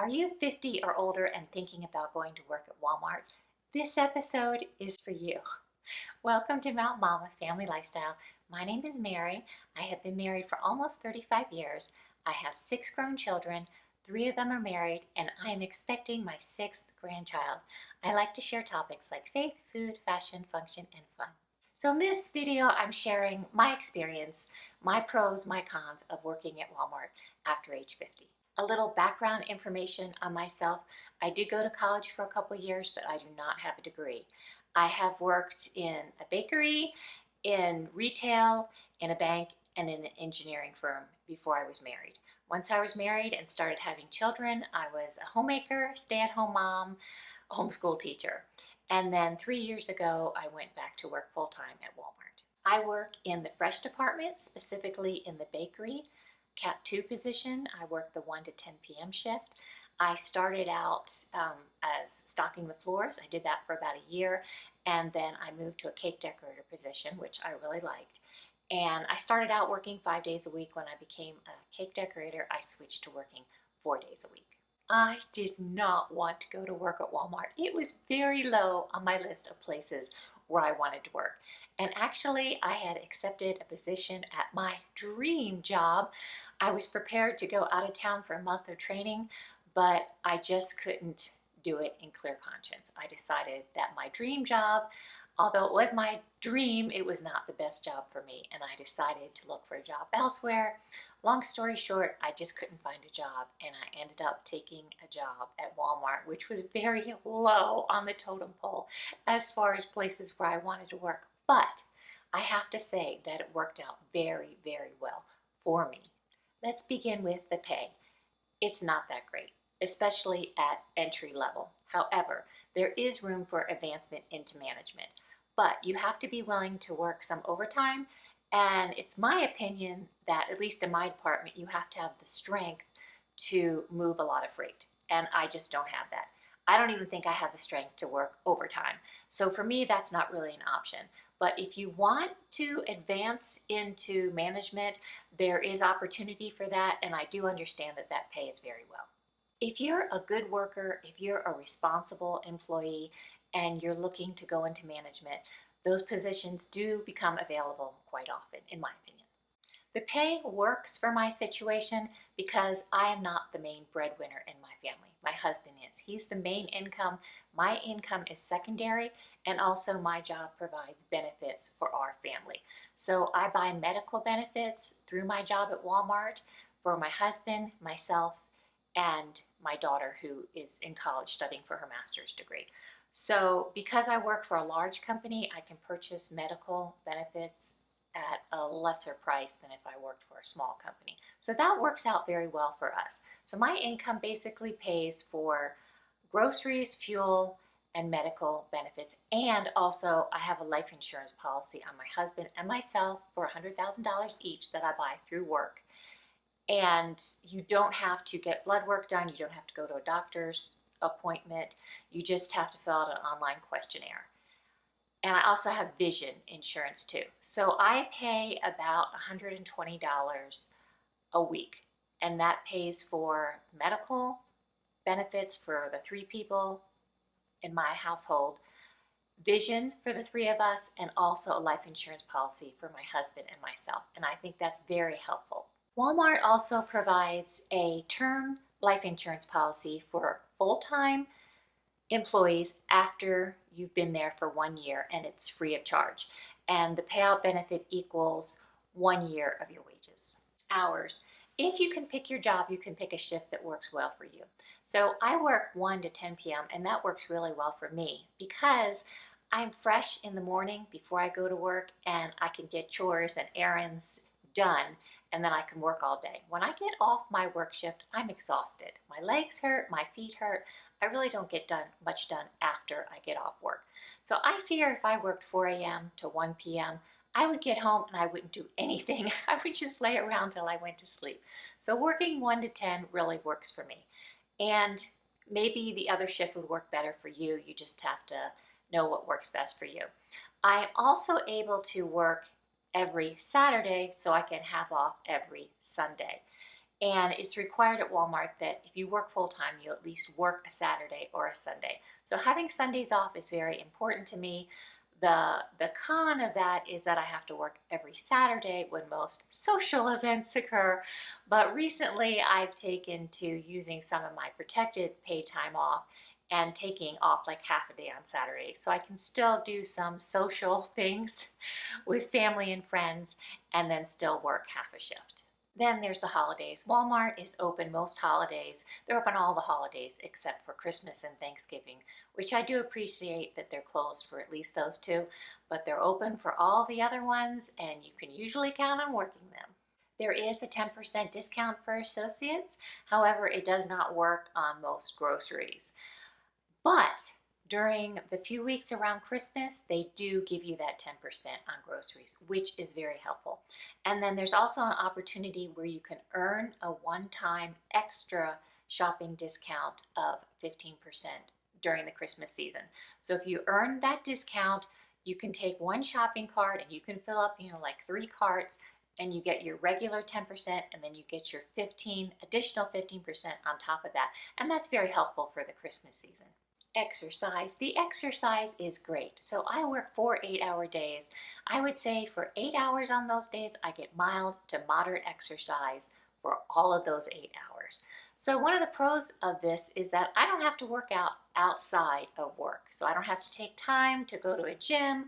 Are you 50 or older and thinking about going to work at Walmart? This episode is for you. Welcome to Mount Mama Family Lifestyle. My name is Mary. I have been married for almost 35 years. I have 6 grown children. 3 of them are married, and I am expecting my 6th grandchild. I like to share topics like faith, food, fashion, function, and fun. So in this video, I'm sharing my experience, my pros, my cons of working at Walmart after age 50. A little background information on myself. I did go to college for a couple of years, but I do not have a degree. I have worked in a bakery, in retail, in a bank, and in an engineering firm before I was married. Once I was married and started having children, I was a homemaker, stay-at-home mom, homeschool teacher. And then 3 years ago, I went back to work full-time at Walmart. I work in the fresh department, specifically in the bakery, Cat 2 position. I work the 1 to 10 p.m. shift. I started out as stocking the floors. I did that for about a year, and then I moved to a cake decorator position, which I really liked. And I started out working 5 days a week. When I became a cake decorator, I switched to working 4 days a week. I did not want to go to work at Walmart. It was very low on my list of places where I wanted to work. And actually, I had accepted a position at my dream job. I was prepared to go out of town for a month of training, but I just couldn't do it in clear conscience. I decided that my dream job, although it was my dream, it was not the best job for me, and I decided to look for a job elsewhere. Long story short, I just couldn't find a job, and I ended up taking a job at Walmart, which was very low on the totem pole as far as places where I wanted to work. But I have to say that it worked out very, very well for me. Let's begin with the pay. It's not that great, especially at entry level. However, there is room for advancement into management, but you have to be willing to work some overtime. And it's my opinion that, at least in my department, you have to have the strength to move a lot of freight. And I just don't have that. I don't even think I have the strength to work overtime. So for me, that's not really an option. But if you want to advance into management, there is opportunity for that. And I do understand that that pays very well. If you're a good worker, if you're a responsible employee, and you're looking to go into management, those positions do become available quite often, in my opinion. The pay works for my situation because I am not the main breadwinner in my family. My husband is. He's the main income. My income is secondary, and also my job provides benefits for our family. So I buy medical benefits through my job at Walmart for my husband, myself, and my daughter, who is in college studying for her master's degree. So because I work for a large company, I can purchase medical benefits at a lesser price than if I worked for a small company. So that works out very well for us. So my income basically pays for groceries, fuel, and medical benefits. And also I have a life insurance policy on my husband and myself for $100,000 each that I buy through work. And you don't have to get blood work done. You don't have to go to a doctor's appointment. You just have to fill out an online questionnaire. And I also have vision insurance too. So I pay about $120 a week, and that pays for medical benefits for the 3 people in my household, vision for the 3 of us, and also a life insurance policy for my husband and myself. And I think that's very helpful. Walmart also provides a term life insurance policy for full-time employees after you've been there for 1 year, and it's free of charge. And the payout benefit equals 1 year of your wages. Hours. If you can pick your job, you can pick a shift that works well for you. So I work 1 to 10 p.m. and that works really well for me because I'm fresh in the morning before I go to work, and I can get chores and errands done, and then I can work all day. When I get off my work shift, I'm exhausted. My legs hurt, my feet hurt. I really don't get much done after I get off work. So I figure if I worked 4 a.m. to 1 p.m., I would get home and I wouldn't do anything. I would just lay around till I went to sleep. So working 1 to 10 really works for me. And maybe the other shift would work better for you. You just have to know what works best for you. I'm also able to work every Saturday so I can have off every Sunday. And it's required at Walmart that if you work full-time, you at least work a Saturday or a Sunday. So having Sundays off is very important to me. The con of that is that I have to work every Saturday when most social events occur. But recently I've taken to using some of my protected paid time off and taking off like half a day on Saturday. So I can still do some social things with family and friends and then still work half a shift. Then there's the holidays. Walmart is open most holidays. They're open all the holidays except for Christmas and Thanksgiving, which I do appreciate that they're closed for at least those two, but they're open for all the other ones and you can usually count on working them. There is a 10% discount for associates. However, it does not work on most groceries. But during the few weeks around Christmas, they do give you that 10% on groceries, which is very helpful. And then there's also an opportunity where you can earn a one-time extra shopping discount of 15% during the Christmas season. So if you earn that discount, you can take one shopping cart and you can fill up, like 3 carts, and you get your regular 10% and then you get your additional 15% on top of that. And that's very helpful for the Christmas season. Exercise. The exercise is great. So I work 4 8-hour days. I would say for 8 hours on those days, I get mild to moderate exercise for all of those 8 hours. So one of the pros of this is that I don't have to work out outside of work. So I don't have to take time to go to a gym,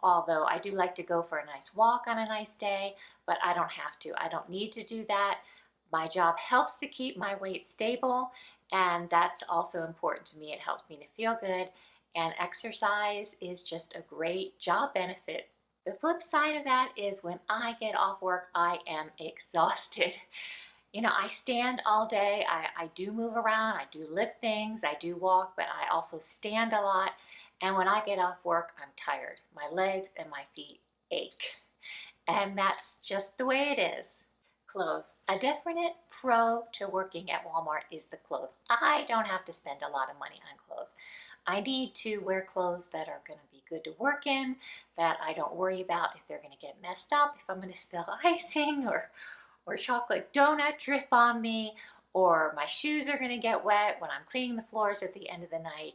although I do like to go for a nice walk on a nice day, but I don't have to. I don't need to do that. My job helps to keep my weight stable, and that's also important to me. It helps me to feel good, and exercise is just a great job benefit. The flip side of that is when I get off work, I am exhausted. I stand all day. I do move around. I do lift things. I do walk, but I also stand a lot. And when I get off work, I'm tired. My legs and my feet ache. And that's just the way it is. Clothes. A definite pro to working at Walmart is the clothes. I don't have to spend a lot of money on clothes. I need to wear clothes that are going to be good to work in, that I don't worry about if they're going to get messed up, if I'm going to spill icing or chocolate donut drip on me, or my shoes are going to get wet when I'm cleaning the floors at the end of the night.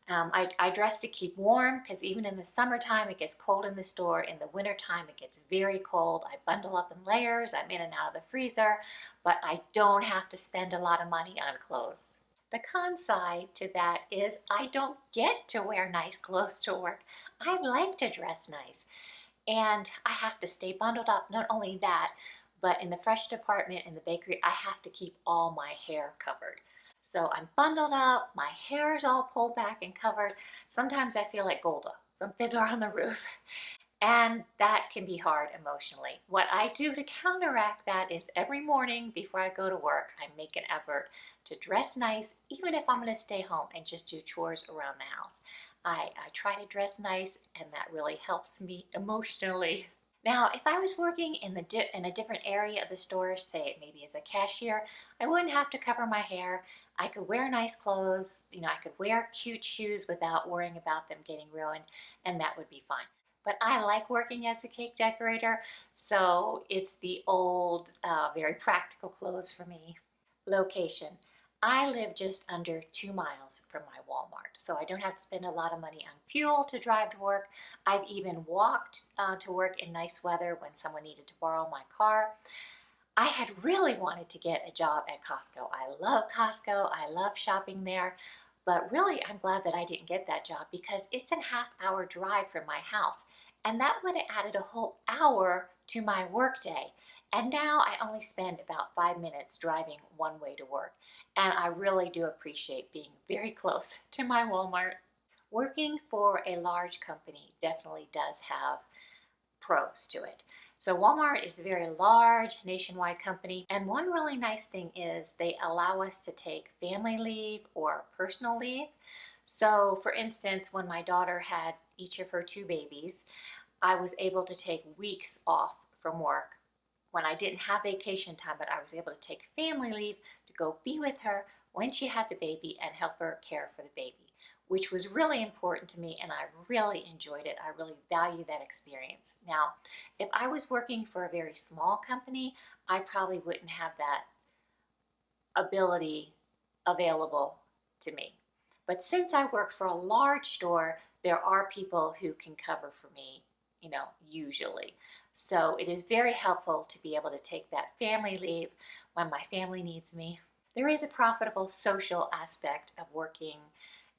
I dress to keep warm because even in the summertime it gets cold in the store. In the wintertime it gets very cold. I bundle up in layers. I'm in and out of the freezer, but I don't have to spend a lot of money on clothes. The con side to that is I don't get to wear nice clothes to work. I like to dress nice, and I have to stay bundled up. Not only that, but in the fresh department in the bakery, I have to keep all my hair covered. So I'm bundled up, my hair is all pulled back and covered. Sometimes I feel like Golda from Fiddler on the Roof. And that can be hard emotionally. What I do to counteract that is every morning before I go to work, I make an effort to dress nice, even if I'm going to stay home and just do chores around the house. I try to dress nice, and that really helps me emotionally. Now, if I was working in a different area of the store, say maybe as a cashier, I wouldn't have to cover my hair. I could wear nice clothes, I could wear cute shoes without worrying about them getting ruined, and that would be fine. But I like working as a cake decorator, so it's the old, very practical clothes for me. Location. I live just under 2 miles from my Walmart, so I don't have to spend a lot of money on fuel to drive to work. I've even walked to work in nice weather when someone needed to borrow my car. I had really wanted to get a job at Costco. I love Costco. I love shopping there. But really, I'm glad that I didn't get that job because it's a half-hour drive from my house. And that would have added a whole hour to my workday. And now I only spend about 5 minutes driving one way to work. And I really do appreciate being very close to my Walmart. Working for a large company definitely does have pros to it. So Walmart is a very large nationwide company, and one really nice thing is they allow us to take family leave or personal leave. So for instance, when my daughter had each of her 2 babies, I was able to take weeks off from work when I didn't have vacation time, but I was able to take family leave to go be with her when she had the baby and help her care for the baby, which was really important to me, and I really enjoyed it. I really value that experience. Now, if I was working for a very small company, I probably wouldn't have that ability available to me. But since I work for a large store, there are people who can cover for me, usually. So it is very helpful to be able to take that family leave when my family needs me. There is a profitable social aspect of working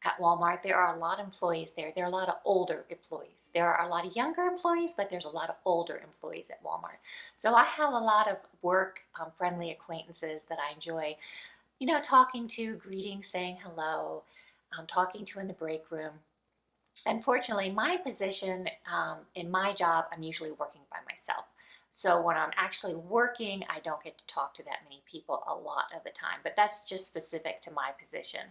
at Walmart. There are a lot of employees there. There are a lot of older employees. There are a lot of younger employees, but there's a lot of older employees at Walmart. So I have a lot of work friendly acquaintances that I enjoy, talking to, greeting, saying hello, talking to in the break room. Unfortunately, my position in my job, I'm usually working by myself. So when I'm actually working, I don't get to talk to that many people a lot of the time, but that's just specific to my position.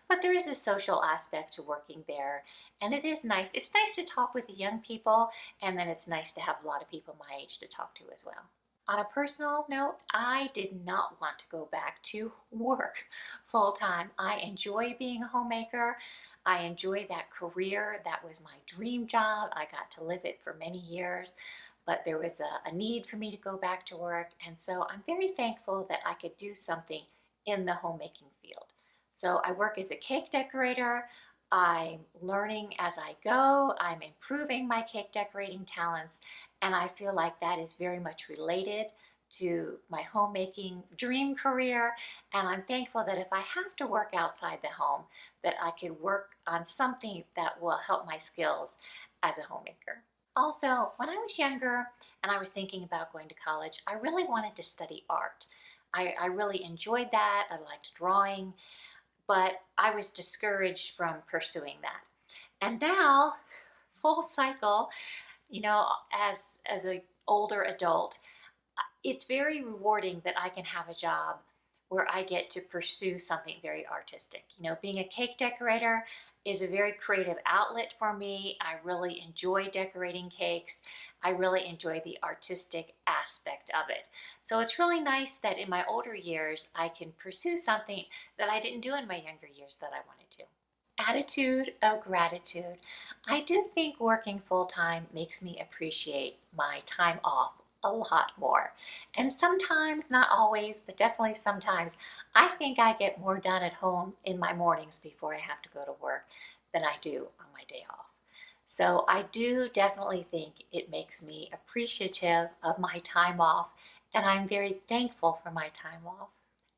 But there is a social aspect to working there, and it is nice. It's nice to talk with the young people, and then it's nice to have a lot of people my age to talk to as well. On a personal note, I did not want to go back to work full time. I enjoy being a homemaker. I enjoy that career. That was my dream job. I got to live it for many years, but there was a need for me to go back to work. And so I'm very thankful that I could do something in the homemaking field. So I work as a cake decorator. I'm learning as I go. I'm improving my cake decorating talents. And I feel like that is very much related to my homemaking dream career. And I'm thankful that if I have to work outside the home, that I could work on something that will help my skills as a homemaker. Also, when I was younger and I was thinking about going to college, I really wanted to study art. I really enjoyed that. I liked drawing, but I was discouraged from pursuing that. And now, full cycle, as an older adult, it's very rewarding that I can have a job where I get to pursue something very artistic. Being a cake decorator is a very creative outlet for me. I really enjoy decorating cakes. I really enjoy the artistic aspect of it. So it's really nice that in my older years, I can pursue something that I didn't do in my younger years that I wanted to. Attitude of gratitude. I do think working full-time makes me appreciate my time off a lot more. And sometimes, not always, but definitely sometimes, I think I get more done at home in my mornings before I have to go to work than I do on my day off. So I do definitely think it makes me appreciative of my time off, and I'm very thankful for my time off.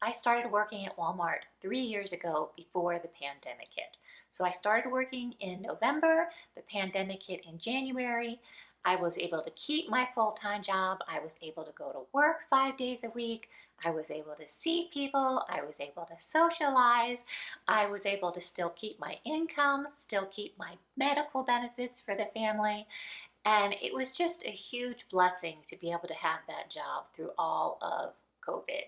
I started working at Walmart 3 years ago before the pandemic hit. So I started working in November, the pandemic hit in January. I was able to keep my full-time job. I was able to go to work 5 days a week. I was able to see people. I was able to socialize. I was able to still keep my income, still keep my medical benefits for the family. And it was just a huge blessing to be able to have that job through all of COVID.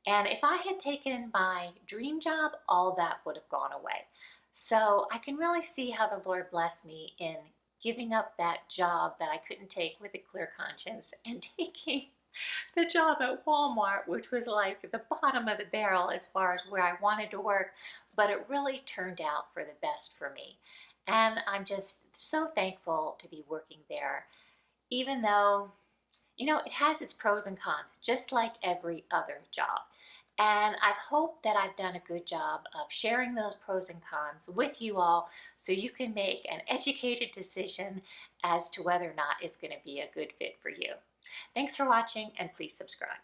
And if I had taken my dream job, all that would have gone away. So I can really see how the Lord blessed me in giving up that job that I couldn't take with a clear conscience and taking the job at Walmart, which was like the bottom of the barrel as far as where I wanted to work, but it really turned out for the best for me. And I'm just so thankful to be working there, even though, it has its pros and cons, just like every other job. And I hope that I've done a good job of sharing those pros and cons with you all so you can make an educated decision as to whether or not it's going to be a good fit for you. Thanks for watching, and please subscribe.